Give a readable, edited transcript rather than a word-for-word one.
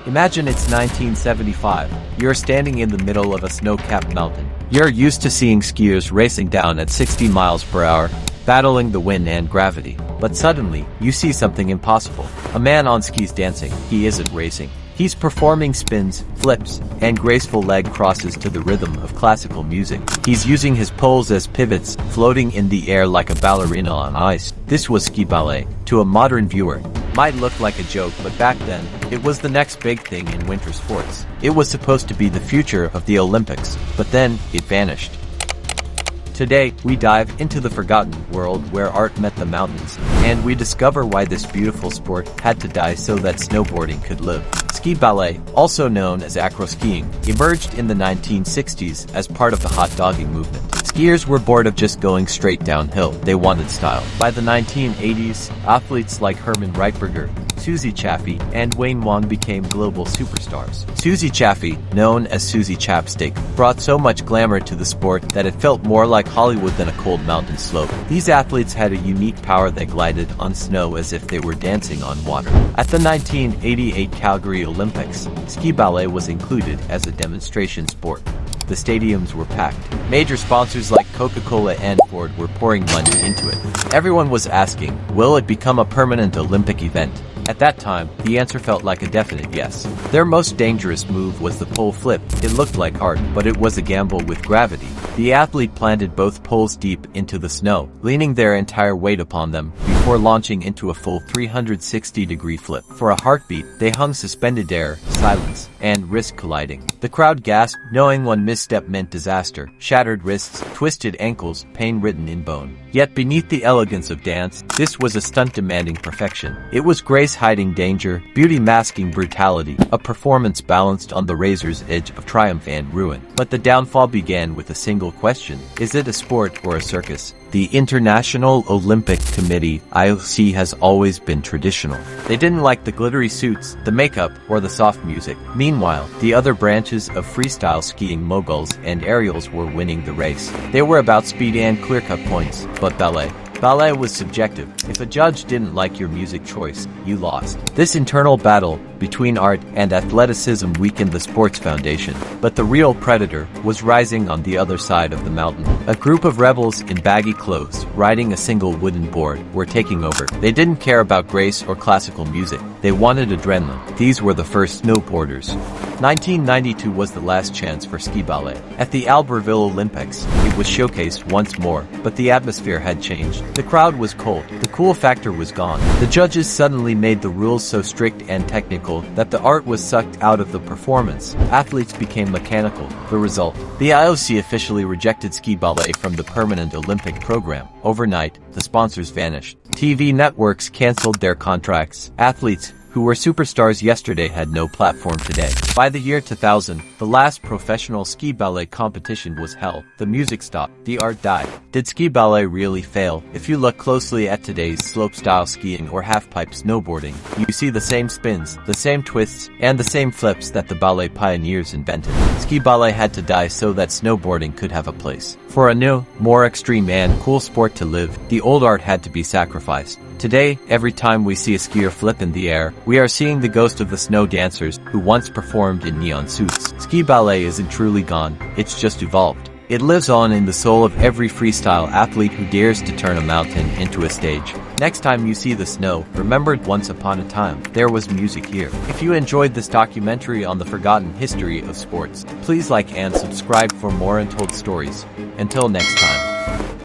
Imagine it's 1975. You're standing in the middle of a snow-capped mountain. You're used to seeing skiers racing down at 60 miles per hour, battling the wind and gravity. But suddenly, you see something impossible. A man on skis dancing. He isn't racing. He's performing spins, flips, and graceful leg crosses to the rhythm of classical music. He's using his poles as pivots, floating in the air like a ballerina on ice. This was ski ballet. To a modern viewer, might look like a joke, but back then, it was the next big thing in winter sports. It was supposed to be the future of the Olympics, but then, it vanished. Today, we dive into the forgotten world where art met the mountains, and we discover why this beautiful sport had to die so that snowboarding could live. Ski ballet, also known as acro-skiing, emerged in the 1960s as part of the hot dogging movement. Skiers were bored of just going straight downhill. They wanted style. By the 1980s, athletes like Hermann Reitberger, Suzy Chaffee, and Wayne Wong became global superstars. Suzy Chaffee, known as Suzy Chapstick, brought so much glamour to the sport that it felt more like Hollywood than a cold mountain slope. These athletes had a unique power that glided on snow as if they were dancing on water. At the 1988 Calgary Olympics, ski ballet was included as a demonstration sport. The stadiums were packed. Major sponsors like Coca-Cola and Ford were pouring money into it. Everyone was asking, will it become a permanent Olympic event? At that time, the answer felt like a definite yes. Their most dangerous move was the pole flip. It looked like art, but it was a gamble with gravity. The athlete planted both poles deep into the snow, leaning their entire weight upon them, before launching into a full 360-degree flip. For a heartbeat, they hung suspended air, silence, and risk colliding. The crowd gasped, knowing one misstep meant disaster. Shattered wrists, twisted ankles, pain written in bone. Yet beneath the elegance of dance, this was a stunt demanding perfection. It was grace hiding danger, beauty masking brutality, a performance balanced on the razor's edge of triumph and ruin. But the downfall began with a single question: is it a sport or a circus? The International Olympic Committee, IOC, has always been traditional. They didn't like the glittery suits, the makeup, or the soft music. Meanwhile, the other branches of freestyle skiing, moguls and aerials, were winning the race. They were about speed and clear-cut points, but ballet was subjective. If a judge didn't like your music choice, you lost. This internal battle between art and athleticism weakened the sport's foundation. But the real predator was rising on the other side of the mountain. A group of rebels in baggy clothes, riding a single wooden board, were taking over. They didn't care about grace or classical music. They wanted adrenaline. These were the first snowboarders. 1992 was the last chance for ski ballet. At the Albertville Olympics, it was showcased once more, but the atmosphere had changed. The crowd was cold. The cool factor was gone. The judges suddenly made the rules so strict and technical that the art was sucked out of the performance. Athletes became mechanical. The result: the IOC officially rejected ski ballet from the permanent Olympic program. Overnight, the sponsors vanished. TV networks canceled their contracts. Athletes who were superstars yesterday had no platform today. By the year 2000, the last professional ski ballet competition was held. The music stopped. The art died. Did ski ballet really fail? If you look closely at today's slopestyle skiing or half-pipe snowboarding, you see the same spins, the same twists, and the same flips that the ballet pioneers invented. Ski ballet had to die so that snowboarding could have a place. For a new, more extreme and cool sport to live, the old art had to be sacrificed. Today, every time we see a skier flip in the air, we are seeing the ghost of the snow dancers who once performed in neon suits. Ski ballet isn't truly gone, it's just evolved. It lives on in the soul of every freestyle athlete who dares to turn a mountain into a stage. Next time you see the snow, remember once upon a time, there was music here. If you enjoyed this documentary on the forgotten history of sports, please like and subscribe for more Untold stories. Until next time.